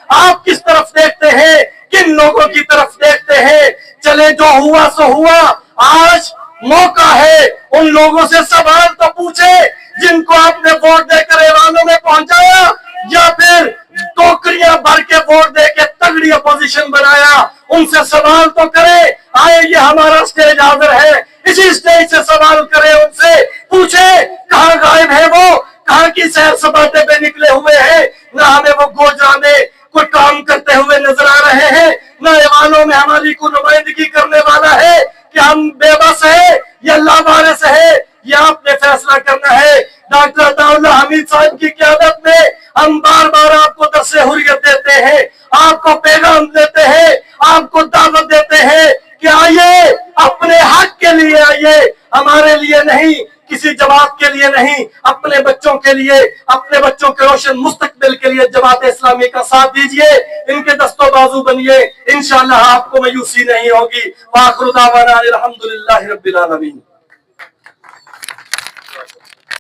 آپ کس طرف دیکھتے ہیں, کن لوگوں کی طرف دیکھتے ہیں؟ چلے جو ہوا سو ہوا, آج موقع ہے ان لوگوں سے سوال تو پوچھے جن کو آپ نے ووٹ دے کر ایوانوں میں پہنچایا, یا پھر ٹوکریاں بھر کے ووٹ دے کے تگڑی اپوزیشن بنایا. ان سے سوال تو کرے. آئے یہ ہمارا اسٹیج حاضر ہے, اسی اسٹیج سے سوال کرے, ان سے پوچھے کہاں غائب ہے وہ, کہاں کی سیر سپاٹے پہ نکلے ہوئے ہیں؟ نہ ہمیں وہ گوجرا میں کوئی کام کرتے ہوئے نظر آ رہے ہیں, نہ ایوانوں میں ہماری کوئی نمائندگی کرنے والا ہے. کہ ہم بے بس ہے یا لاوارث ہے, یہ آپ نے فیصلہ کرنا ہے. ڈاکٹر عطا اللہ حمید صاحب کی قیادت میں ہم بار بار آپ کو درس حریت دیتے ہیں, آپ کو پیغام دیتے ہیں, آپ کو دعوت دیتے ہیں کہ آئیے اپنے حق کے لیے آئیے, ہمارے لیے نہیں, کسی جماعت کے لیے نہیں, اپنے بچوں کے لیے, اپنے بچوں کے روشن مستقبل کے لیے جماعت اسلامی کا ساتھ دیجئے, ان کے دست و بازو بنیے, انشاءاللہ آپ کو مایوسی نہیں ہوگی. وآخر دعوانا الحمدللہ رب العالمین.